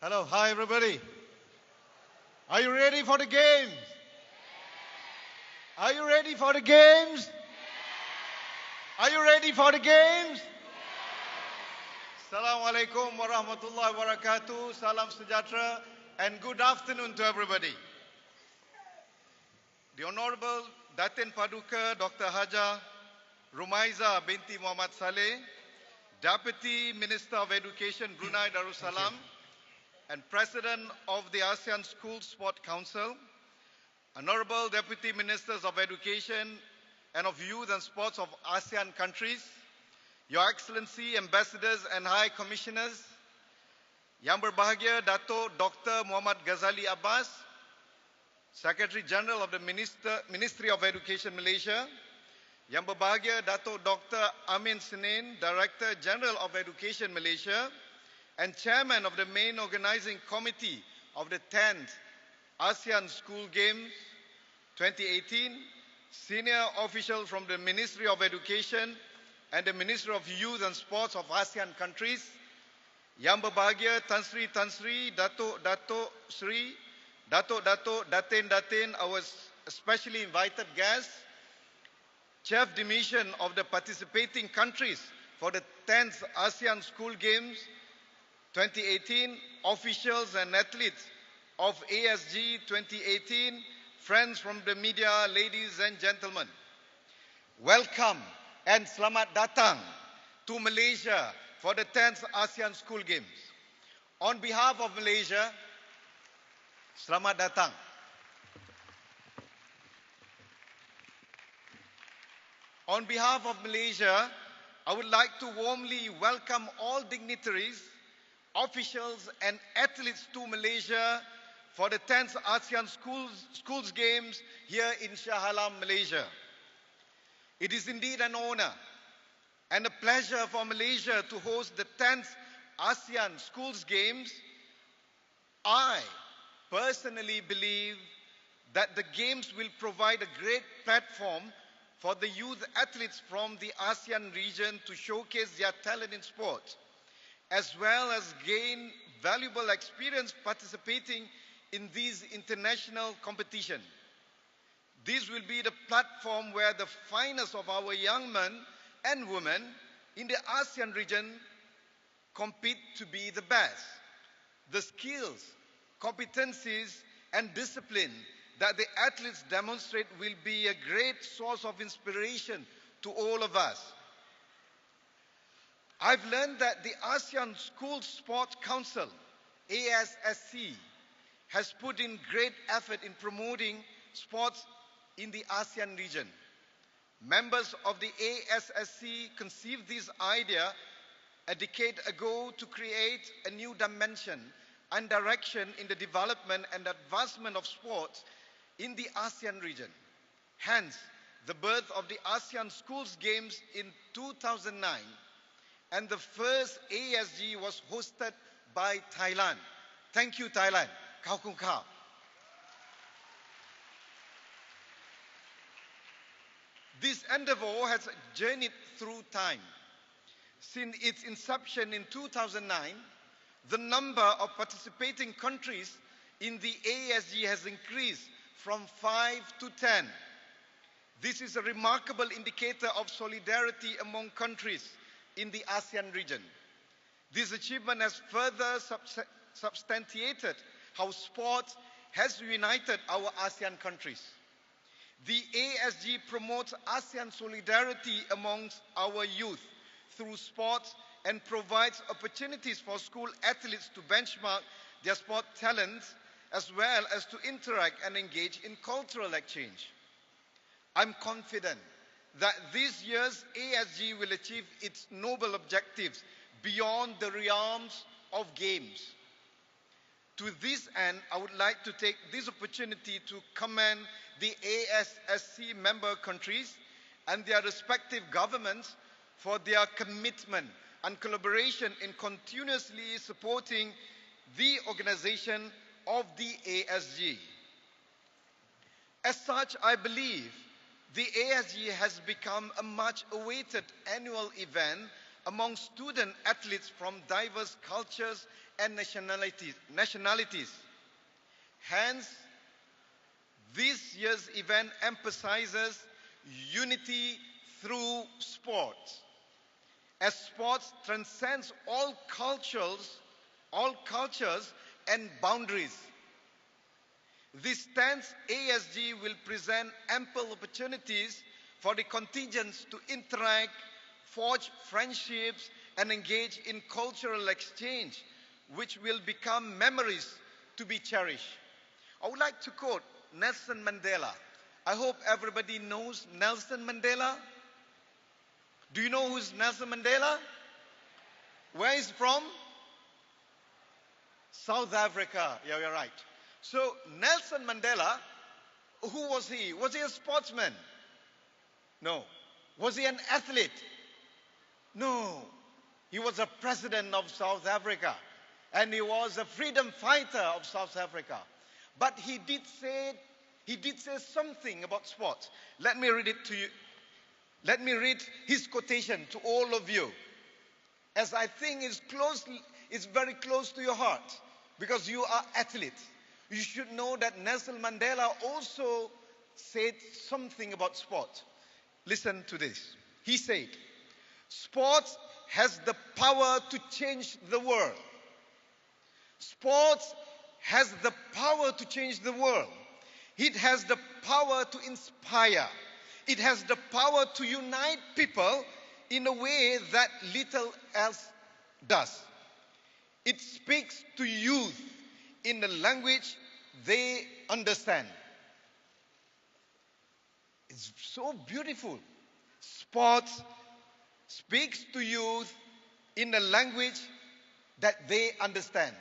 Hello, hi everybody. Are you ready for the games? Are you ready for the games? Are you ready for the games? Assalamualaikum warahmatullahi wabarakatuh. Salam sejahtera and good afternoon to everybody. The Honorable Datin Paduka Dr. Haja Rumaiza binti Muhammad Saleh, Deputy Minister of Education Brunei Darussalam and President of the ASEAN School Sport Council, Honorable Deputy Ministers of Education and of Youth and Sports of ASEAN countries, Your Excellency, Ambassadors and High Commissioners, Yang Berbahagia Dato' Dr. Muhammad Ghazali Abbas, Secretary General of the Ministry of Education Malaysia, Yang Berbahagia Dato' Dr. Amin Senin, Director General of Education Malaysia, and Chairman of the main organizing committee of the 10th ASEAN School Games 2018, senior officials from the Ministry of Education and the Ministry of Youth and Sports of ASEAN countries, Yang Berbahagia Tan Sri, Dato' Sri, Datin, our specially invited guests, Chief de Mission of the participating countries for the 10th ASEAN School Games 2018, officials and athletes of ASG 2018, friends from the media, ladies and gentlemen. Welcome and selamat datang to Malaysia for the 10th ASEAN School Games. On behalf of Malaysia, selamat datang. On behalf of Malaysia, I would like to warmly welcome all dignitaries, officials and athletes to Malaysia for the 10th ASEAN Schools Games here in Shah Alam, Malaysia. It is indeed an honor and a pleasure for Malaysia to host the 10th ASEAN Schools Games. I personally believe that the Games will provide a great platform for the youth athletes from the ASEAN region to showcase their talent in sport, as well as gain valuable experience participating in these international competitions. This will be the platform where the finest of our young men and women in the ASEAN region compete to be the best. The skills, competencies, and discipline that the athletes demonstrate will be a great source of inspiration to all of us. I've learned that the ASEAN School Sport Council, ASSC, has put in great effort in promoting sports in the ASEAN region. Members of the ASSC conceived this idea a decade ago to create a new dimension and direction in the development and advancement of sports in the ASEAN region. Hence, the birth of the ASEAN Schools Games in 2009, and the first ASG was hosted by Thailand. Thank you, Thailand. Khao Kung Khao. This endeavor has journeyed through time. Since its inception in 2009, the number of participating countries in the ASG has increased from 5 to 10. This is a remarkable indicator of solidarity among countries in the ASEAN region. This achievement has further substantiated how sport has united our ASEAN countries. The ASG promotes ASEAN solidarity amongst our youth through sports and provides opportunities for school athletes to benchmark their sport talents as well as to interact and engage in cultural exchange. I'm confident that this year's ASG will achieve its noble objectives beyond the realms of games. To this end, I would like to take this opportunity to commend the ASSC member countries and their respective governments for their commitment and collaboration in continuously supporting the organization of the ASG. As such, I believe the ASG has become a much-awaited annual event among student athletes from diverse cultures and nationalities. Hence, this year's event emphasizes unity through sports, as sports transcends all cultures and boundaries. This 10th ASG will present ample opportunities for the contingents to interact, forge friendships, and engage in cultural exchange, which will become memories to be cherished. I would like to quote Nelson Mandela. I hope everybody knows Nelson Mandela. Do you know who's Nelson Mandela? Where is he from? South Africa. Yeah, you're right. So Nelson Mandela, who was he? Was he a sportsman? No. Was he an athlete? No. He was a president of South Africa, and he was a freedom fighter of South Africa. But he did say something about sports. Let me read it to you. Let me read his quotation to all of you, as I think it's very close to your heart, because you are athletes. You should know that Nelson Mandela also said something about sport. Listen to this. He said, "Sports has the power to change the world. Sports has the power to change the world. It has the power to inspire. It has the power to unite people in a way that little else does. It speaks to youth in a language they understand." It's so beautiful. Sports speaks to youth in a language that they understand.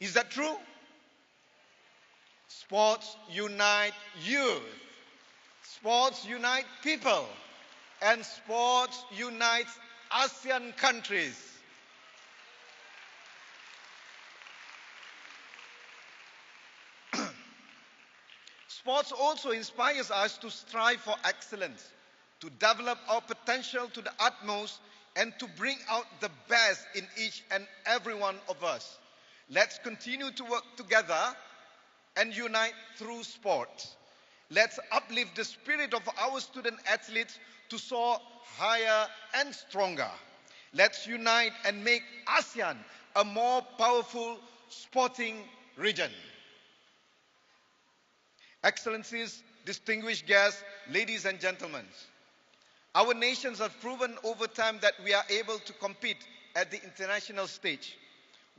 Is that true? Sports unite youth. Sports unite people. And sports unites ASEAN countries. Sports also inspires us to strive for excellence, to develop our potential to the utmost, and to bring out the best in each and every one of us. Let's continue to work together and unite through sport. Let's uplift the spirit of our student athletes to soar higher and stronger. Let's unite and make ASEAN a more powerful sporting region. Excellencies, distinguished guests, ladies and gentlemen, our nations have proven over time that we are able to compete at the international stage.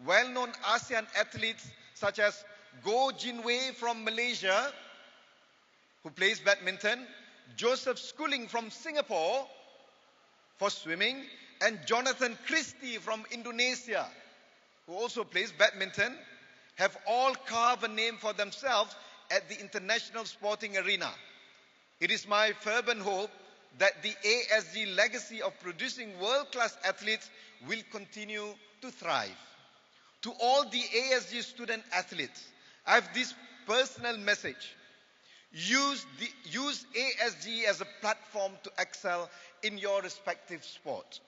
Well-known ASEAN athletes such as Goh Jinwei from Malaysia, who plays badminton, Joseph Schooling from Singapore for swimming, and Jonathan Christie from Indonesia, who also plays badminton, have all carved a name for themselves at the international sporting arena. It is my fervent hope that the ASG legacy of producing world-class athletes will continue to thrive. To all the ASG student athletes, I have this personal message. Use ASG as a platform to excel in your respective sport.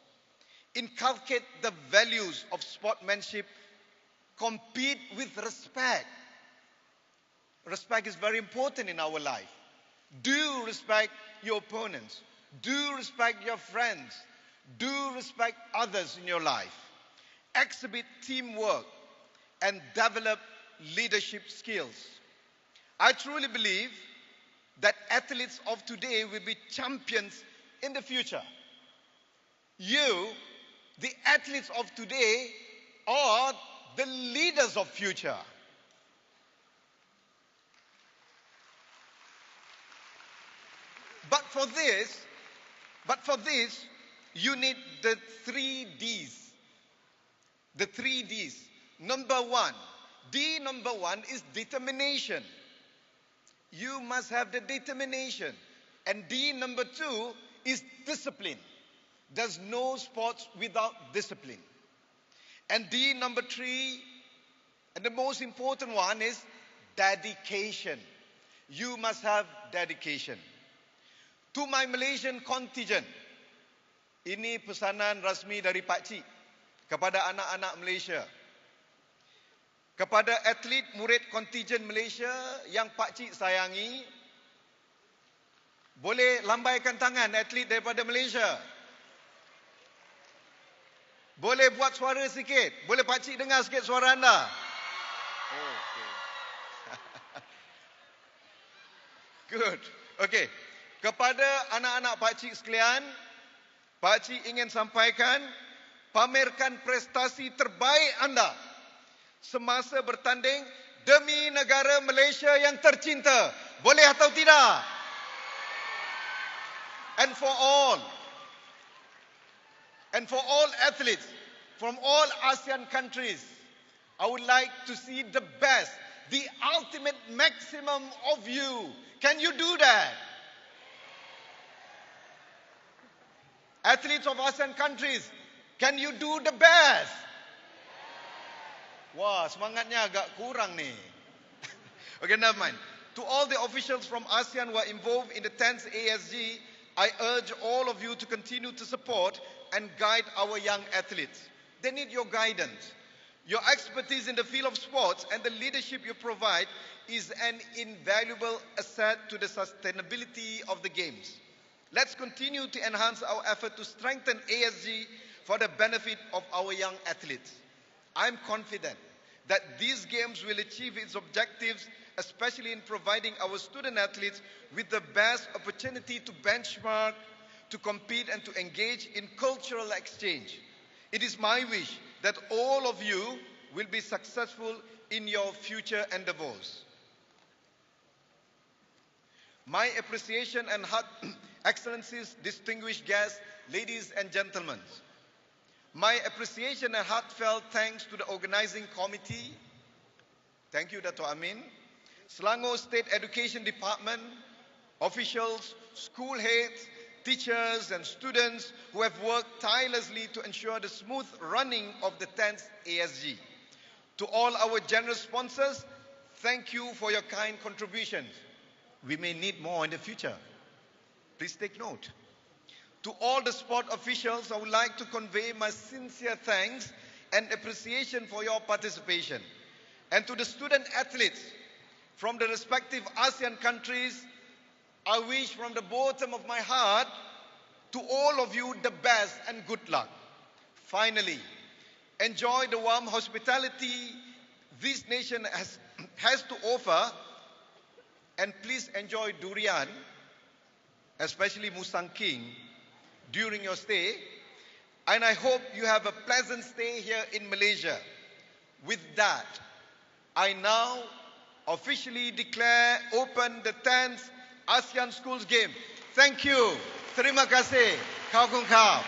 Inculcate the values of sportsmanship. Compete with respect. Respect is very important in our life. Do respect your opponents. Do respect your friends. Do respect others in your life. Exhibit teamwork and develop leadership skills. I truly believe that athletes of today will be champions in the future. You, the athletes of today, are the leaders of future. But for this, you need the 3 Ds. The 3 Ds. Number one is determination. You must have the determination. And D number 2 is discipline. There's no sports without discipline. And D number 3, and the most important one, is dedication. You must have dedication. To my Malaysian contingent, Ini pesanan rasmi dari Pak Cik kepada anak-anak Malaysia. Kepada atlet murid kontijen Malaysia yang Pak Cik sayangi, boleh lambaikan tangan atlet daripada Malaysia. Boleh buat suara sikit. Boleh Pak Cik dengar sikit suara anda? Oh, okay. Good. Okay. Kepada anak-anak Pak Cik sekalian, Pak Cik ingin sampaikan, pamerkan prestasi terbaik anda semasa bertanding demi negara Malaysia yang tercinta. Boleh atau tidak? And for all athletes from all ASEAN countries, I would like to see the best, the ultimate maximum of you. Can you do that? Athletes of ASEAN countries, can you do the best? Wah, semangatnya agak kurang ni. Okay, never mind. To all the officials from ASEAN who are involved in the 10th ASG, I urge all of you to continue to support and guide our young athletes. They need your guidance. Your expertise in the field of sports and the leadership you provide is an invaluable asset to the sustainability of the Games. Let's continue to enhance our effort to strengthen ASG for the benefit of our young athletes. I'm confident that these Games will achieve its objectives, especially in providing our student athletes with the best opportunity to benchmark, to compete and to engage in cultural exchange. It is my wish that all of you will be successful in your future endeavors. My appreciation and excellencies, distinguished guests, ladies and gentlemen. My appreciation and heartfelt thanks to the organizing committee. Thank you, Dato' Amin. Selangor State Education Department, officials, school heads, teachers and students who have worked tirelessly to ensure the smooth running of the 10th ASG. To all our generous sponsors, thank you for your kind contributions. We may need more in the future. Please take note. To all the sport officials, I would like to convey my sincere thanks and appreciation for your participation. And to the student athletes from the respective ASEAN countries, I wish from the bottom of my heart to all of you the best and good luck. Finally, enjoy the warm hospitality this nation has to offer, and please enjoy durian, especially Musang King, during your stay. And I hope you have a pleasant stay here in Malaysia. With that, I now officially declare open the 10th ASEAN Schools Game. Thank you. Terima kasih. Kau kau.